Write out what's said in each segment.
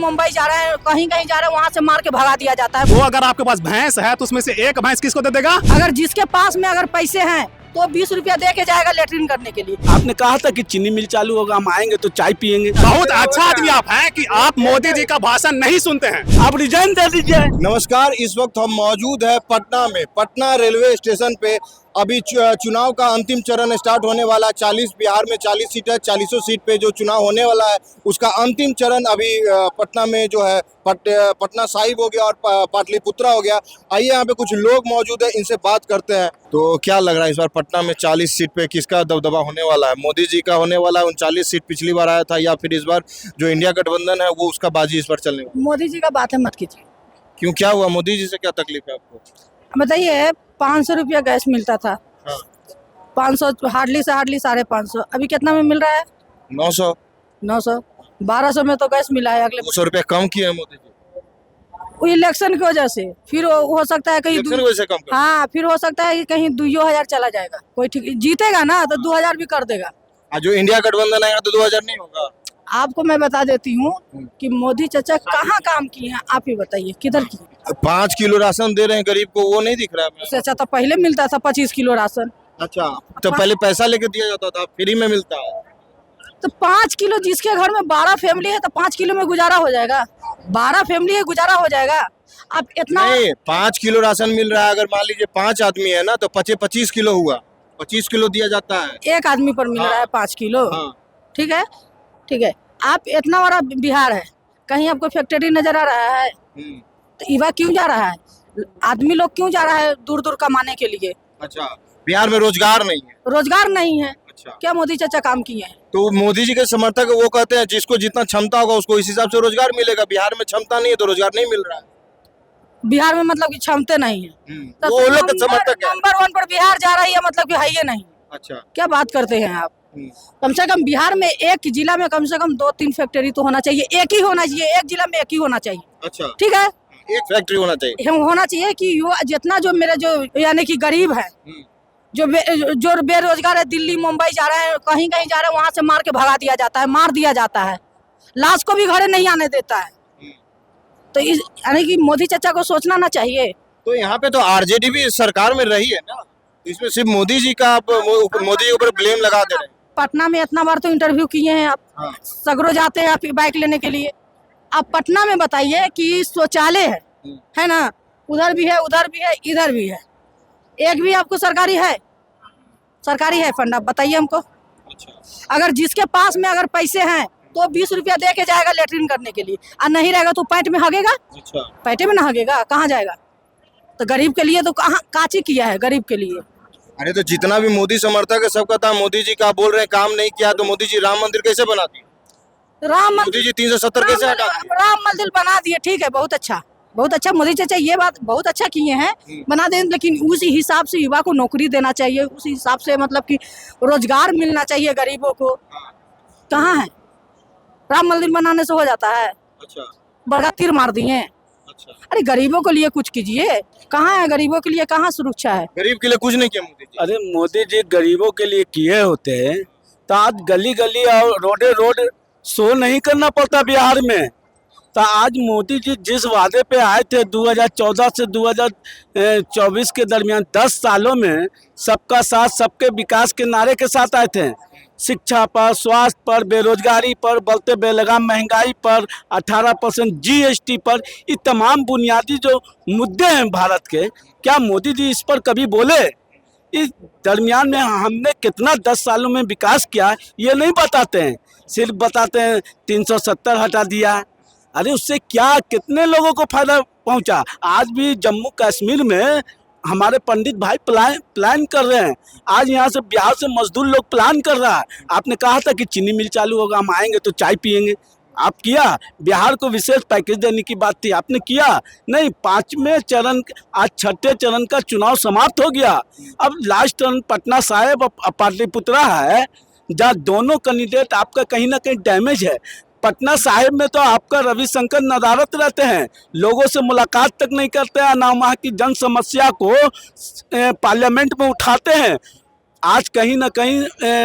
मुंबई जा रहे हैं, कहीं कहीं जा रहे हैं, वहाँ से मार के भगा दिया जाता है। वो अगर आपके पास भैंस है तो उसमें से एक भैंस किसको दे देगा? अगर जिसके पास में अगर पैसे हैं तो 20 रुपया दे के जाएगा लेटरिन करने के लिए। आपने कहा था कि चीनी मिल चालू होगा, हम आएंगे तो चाय पियेंगे। बहुत अच्छा आदमी आप हैं कि आप मोदी जी का भाषण नहीं सुनते हैं। आप रिजाइन दे दीजिए। नमस्कार, इस वक्त हम मौजूद है पटना में। पटना रेलवे स्टेशन पे अभी चुनाव का अंतिम चरण स्टार्ट होने वाला। 40 बिहार में 40 सीट है, 40 सीट पे जो चुनाव होने वाला है उसका अंतिम चरण अभी पटना में जो है पटना साहिब हो गया और पाटलिपुत्रा हो गया। आइए यहाँ पे कुछ लोग मौजूद है, इनसे बात करते हैं। तो क्या लग रहा है इस बार पटना में 40 सीट पे किसका दबदबा होने वाला है? मोदी जी का होने वाला है, 39 सीट पिछली बार आया था, या फिर इस बार जो इंडिया गठबंधन है वो उसका बाजी इस बार चलने वाला? मोदी जी का बात है मत कीजिए। क्यों, क्या हुआ? मोदी जी से क्या तकलीफ है आपको? बताइए, 500 रुपया गैस मिलता था, हाँ। 500 हार्डली से हार्डली 550, अभी कितना में मिल रहा है? 900 1200 में तो गैस मिला है। अगले 200 रुपये कम किए हैं मोदी जी। वो इलेक्शन की वजह से, फिर हो सकता है कहीं इलेक्शन की वजह से कम कर। हाँ, फिर हो सकता है कि कहीं 2000 चला जाएगा। कोई ठीक जीतेगा ना तो 2000 भी कर देगा। जो इंडिया गठबंधन आएगा तो 2000 नहीं होगा। आपको मैं बता देती हूँ कि मोदी चाचा कहाँ काम किए हैं, आप ही बताइए किधर किए। 5 किलो राशन दे रहे हैं गरीब को, वो नहीं दिख रहा है। उससे अच्छा तो पहले मिलता था 25 किलो राशन। अच्छा, तो पहले पैसा लेके दिया जाता था, फ्री में मिलता है। तो 5 किलो, जिसके घर में 12 फैमिली है तो 5 किलो में गुजारा हो जाएगा। 12 फैमिली है, गुजारा हो जाएगा। अब इतना नहीं, 5 किलो राशन मिल रहा है। अगर मान लीजिए 5 आदमी है ना तो 25 किलो हुआ, 25 किलो दिया जाता है। एक आदमी पर मिल रहा है 5 किलो। हाँ। ठीक है, ठीक है। आप इतना बड़ा बिहार है, कहीं आपको फैक्ट्री नजर आ रहा है? तो युवा क्यों जा रहा है? आदमी लोग क्यों जा रहा है दूर दूर कमाने के लिए? अच्छा, बिहार में रोजगार नहीं है। रोजगार नहीं है। अच्छा, क्या मोदी चाचा काम किए हैं? तो मोदी जी के समर्थक वो कहते हैं जिसको जितना क्षमता होगा उसको इस हिसाब से रोजगार मिलेगा। बिहार में क्षमता नहीं है तो रोजगार नहीं मिल रहा है। बिहार में मतलब कि क्षमता नहीं है, तो वो लोग का समर्थक है। नंबर 1 पर बिहार जा रही है, मतलब कि है ही नहीं। अच्छा, क्या बात करते हैं आप? कम से कम बिहार में एक जिला में कम से कम 2-3 फैक्ट्री तो होना चाहिए। एक ही होना चाहिए, एक जिला में एक ही होना चाहिए। अच्छा, ठीक है, एक फैक्ट्री होना चाहिए। होना चाहिए कि जितना जो मेरे जो यानी कि गरीब है, जो बेरोजगार है, दिल्ली मुंबई जा रहे हैं, कहीं कहीं जा रहे हैं, वहाँ से मार के भगा दिया जाता है, मार दिया जाता है, लाश को भी घरे नहीं आने देता है। तो इस यानी कि मोदी चाचा को सोचना ना चाहिए। तो यहाँ पे तो आरजेडी भी सरकार में रही है ना, इसमें सिर्फ मोदी जी का आप मोदी के ऊपर ब्लेम लगा दे रहे हैं। पटना में इतना बार तो इंटरव्यू किए हैं आप। हाँ। सगरो जाते हैं आप बाइक लेने के लिए। आप पटना में बताइए कि शौचालय है ना, उधर भी है, उधर भी है, इधर भी है, एक भी आपको सरकारी है? सरकारी है फंड? आप बताइए हमको। अच्छा। अगर जिसके पास में अगर पैसे हैं तो 20 रुपया दे के जाएगा लेटरिन करने के लिए, और नहीं रहेगा तो पैंट में हगेगा। अच्छा, पैंटे में ना हगेगा, कहाँ जाएगा? तो गरीब के लिए तो कहाँ काची किया है गरीब के लिए? अरे तो जितना भी मोदी समर्थक है सब कहता है मोदी जी का बोल रहे हैं काम नहीं किया, तो मोदी जी राम मंदिर कैसे बनाती? राम मोदी जी 370 कैसे हटा? राम मंदिर बना दिए, ठीक है, बहुत अच्छा, बहुत अच्छा। मोदी चाचा ये बात बहुत अच्छा किए हैं, बना दें, लेकिन उसी हिसाब से युवा को नौकरी देना चाहिए, उसी हिसाब से मतलब कि रोजगार मिलना चाहिए गरीबों को। कहाँ है? राम मंदिर बनाने से हो जाता है? अच्छा, बड़ा तीर मार दिए। अच्छा। अरे गरीबों के लिए कुछ कीजिए। कहाँ है गरीबों के लिए, कहाँ सुरक्षा है? गरीब के लिए कुछ नहीं किया मोदी जी। अरे मोदी जी गरीबों के लिए किए होते हैं तो आज गली गली और रोडे रोड शो नहीं करना पड़ता बिहार में। तो आज मोदी जी जिस वादे पे आए थे 2014 से 2024 के दरमियान 10 सालों में सबका साथ सबके विकास के नारे के साथ आए थे। शिक्षा पर, स्वास्थ्य पर, बेरोजगारी पर, बढ़ते बेलगाम महंगाई पर, 18% GST पर, ये तमाम बुनियादी जो मुद्दे हैं भारत के, क्या मोदी जी इस पर कभी बोले? इस दरमियान में हमने कितना 10 सालों में विकास किया ये नहीं बताते हैं, सिर्फ बताते हैं 370 हटा दिया। अरे उससे क्या कितने लोगों को फायदा पहुंचा? आज भी जम्मू कश्मीर में हमारे पंडित भाई प्लान कर रहे हैं। आज यहाँ से बिहार से मजदूर लोग प्लान कर रहा है। आपने कहा था कि चीनी मिल चालू होगा, हम आएंगे तो चाय पियेंगे। आप किया? बिहार को विशेष पैकेज देने की बात थी, आपने किया नहीं। 5वें चरण, आज 6ठे चरण का चुनाव समाप्त हो गया। अब लास्ट चरण पटना साहिब और पाटलिपुत्रा है, जहाँ दोनों कैंडिडेट आपका कहीं ना कहीं डैमेज है। पटना साहिब में तो आपका रविशंकर नदारत रहते हैं, लोगों से मुलाकात तक नहीं करते हैं, ना वहाँ की जन समस्या को पार्लियामेंट में उठाते हैं। आज कहीं ना कहीं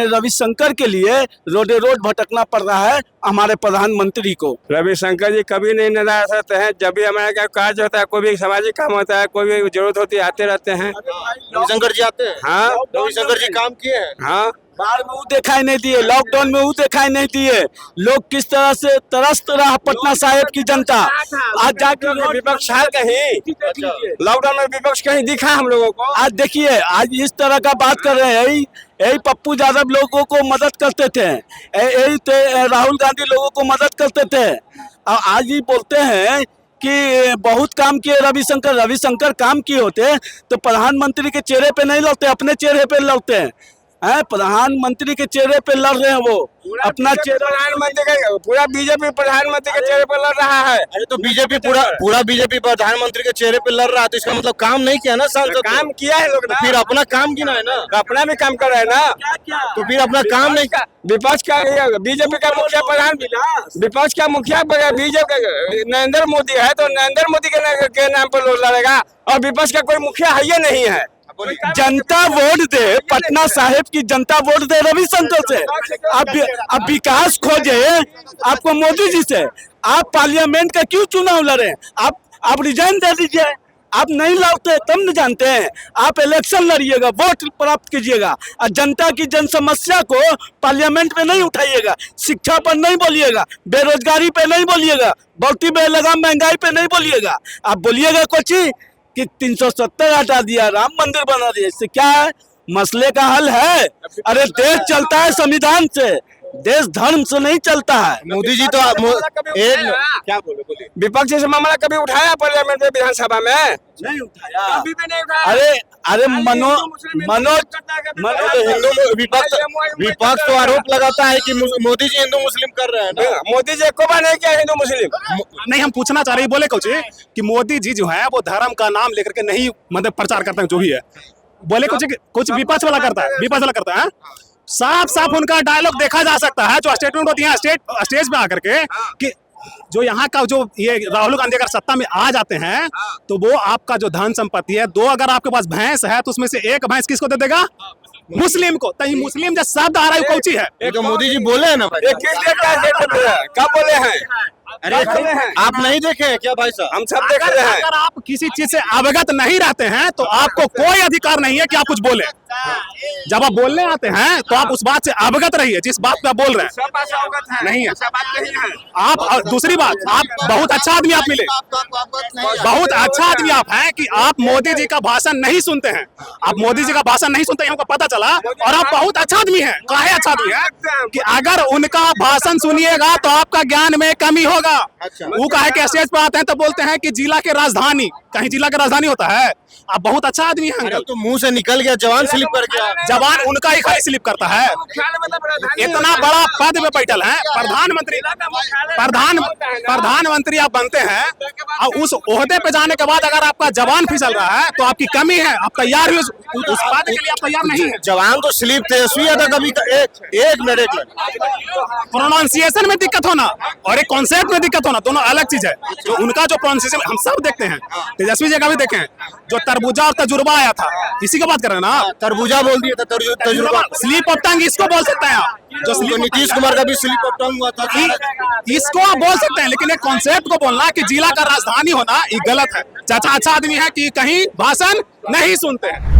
रविशंकर के लिए रोडे रोड भटकना पड़ रहा है हमारे प्रधानमंत्री को। रविशंकर जी कभी नहीं निराश रहते हैं। जब भी हमारे क्या कार्य होता है, कोई भी सामाजिक काम होता है, कोई भी जरूरत होती है, आते रहते हैं। रविशंकर जी आते हैं? हाँ, रविशंकर जी काम किए हैं? हाँ, बाढ़ में वो दिखाई नहीं दिए, लॉकडाउन में वो दिखाई नहीं दिए। लोग किस तरह से तरसत रहा पटना साहिब की जनता। आज जाके विपक्ष है कहीं? लॉकडाउन में विपक्ष कहीं दिखा हम लोगों को? आज देखिए, आज इस तरह का बात कर रहे हैं। यही पप्पू यादव लोगों को मदद करते थे, यही राहुल गांधी लोगों को मदद करते थे, और आज ही बोलते हैं कि बहुत काम किए रविशंकर। रविशंकर काम किए होते तो प्रधानमंत्री के चेहरे पे नहीं लड़ते, अपने चेहरे पे लड़ते हैं। प्रधानमंत्री के चेहरे पे लड़ रहे हैं वो, अपना चेहरा। प्रधानमंत्री का पूरा बीजेपी प्रधानमंत्री के चेहरे पर लड़ रहा है। अरे तो बीजेपी पूरा बीजेपी प्रधानमंत्री के चेहरे पे लड़ रहा है, तो इसका मतलब काम नहीं किया ना सांसद? काम किया है लोग तो फिर अपना काम गिना है ना? अपना भी काम कर रहे हैं ना। तो फिर अपना काम नहीं का विपक्ष का बीजेपी का मुखिया प्रधान, विपक्ष का मुखिया बीजेपी नरेंद्र मोदी है, तो नरेंद्र मोदी के नाम पर लोग लड़ेगा, और विपक्ष का कोई मुखिया है ही नहीं है। जनता वोट दे, पटना साहिब की जनता वोट दे रविशंकर से। अब विकास खोजे आपको मोदी जी से। आप पार्लियामेंट का क्यों चुनाव लड़े? आप रिजाइन दे दीजिए। आप नहीं लड़ते तब न जानते हैं। आप इलेक्शन लड़िएगा, वोट प्राप्त कीजिएगा, और जनता की जन समस्या को पार्लियामेंट में नहीं उठाइएगा। शिक्षा पर नहीं बोलिएगा, बेरोजगारी पे नहीं बोलिएगा, बढ़ती बेलगाम महंगाई पे नहीं बोलिएगा। आप बोलिएगा कुछ कि 370 हटा दिया, राम मंदिर बना दिया, इससे क्या है? मसले का हल है? अरे देश चलता है संविधान से, देश धर्म से नहीं चलता है। मोदी जी तो क्या बोले विपक्ष से मामला कभी उठाया पार्लियामेंट में, विधानसभा में? नहीं उठाया, कभी भी नहीं उठाया। अरे मनोज हिंदू विपक्ष तो आरोप लगाता है कि मोदी जी हिंदू मुस्लिम कर रहे हैं ना। मोदी जी को नहीं किया हिंदू मुस्लिम। नहीं, हम पूछना चाह रहे हैं, बोले कुछ कि मोदी जी जो है वो धर्म का नाम लेकर के नहीं मतलब प्रचार करते हैं, जो भी है। बोले कुछ विपक्ष वाला करता है। साफ साफ उनका डायलॉग देखा जा सकता है, जो स्टेटमेंट होती है स्टेज पे आकर के, कि जो यहाँ का जो ये राहुल गांधी अगर सत्ता में आ जाते हैं तो वो आपका जो धन संपत्ति है, दो अगर आपके पास भैंस है तो उसमें से एक भैंस किसको दे देगा? मुस्लिम को। तो मुस्लिम जो शब्द आ रहा है कौची है? ये तो मोदी जी बोले हैं ना भाई। कब बोले हैं? अरे आप नहीं देखे हैं क्या भाई साहब? हम सब देख रहे हैं। अगर आप किसी चीज से अवगत नहीं रहते हैं तो आपको कोई अधिकार नहीं है कि आप कुछ बोले। जब आप बोलने आते हैं तो आप उस बात से अवगत रहिए जिस बात पे आप बोल रहे हैं। नहीं है आप। और दूसरी बात, आप बहुत अच्छा आदमी आप मिले, बहुत अच्छा आदमी आप हैं कि आप मोदी जी का भाषण नहीं सुनते हैं। आप मोदी जी का भाषण नहीं सुनते हैं, हमको पता चला। और आप बहुत अच्छा आदमी हैं। काहे अच्छा आदमी है कि अगर उनका भाषण सुनिएगा तो आपका ज्ञान में कमी होगा। वो कहे कि स्टेज पर आते हैं तो बोलते हैं कि जिला के राजधानी, कहीं जिला के राजधानी होता है। आप बहुत अच्छा आदमी हैं अंकल। तो मुंह से निकल गया, जवान स्लिप कर गया। जवान उनका ही खाली स्लिप करता है। इतना बड़ा पद पे बैठल है, प्रधानमंत्री आप बनते हैं, और उस ओहदे पे जाने के बाद अगर आपका जवान फिसल रहा है तो आपकी कमी है। आप तैयार हुए उस बात के लिए? आप तैयार नहीं है। जवान तो स्लिप तेजस्वी यादव कभी एक मिनट प्रोनाउंसिएशन में दिक्कत होना और एक कॉन्सेप्ट में दिक्कत होना दोनों अलग चीज है। जो उनका जो प्रोनाउंसिएशन हम सब देखते हैं, तेजस्वी जी का भी देखे हैं, जो तरबूजा और तजुर्बा आया था, इसी की बात कर रहे हैं ना। तरबूजा बोल दिया था, तजुर्बा। स्लिप ऑफ टंग इसको बोल सकते हैं आप। जो नीतीश कुमार का भी स्लिप ऑफ टंग हुआ था, इसको आप बोल सकते हैं, लेकिन एक कॉन्सेप्ट को बोलना कि जिला का राजधानी होना ये गलत है। चाचा अच्छा आदमी है कि कहीं भाषण नहीं सुनते हैं।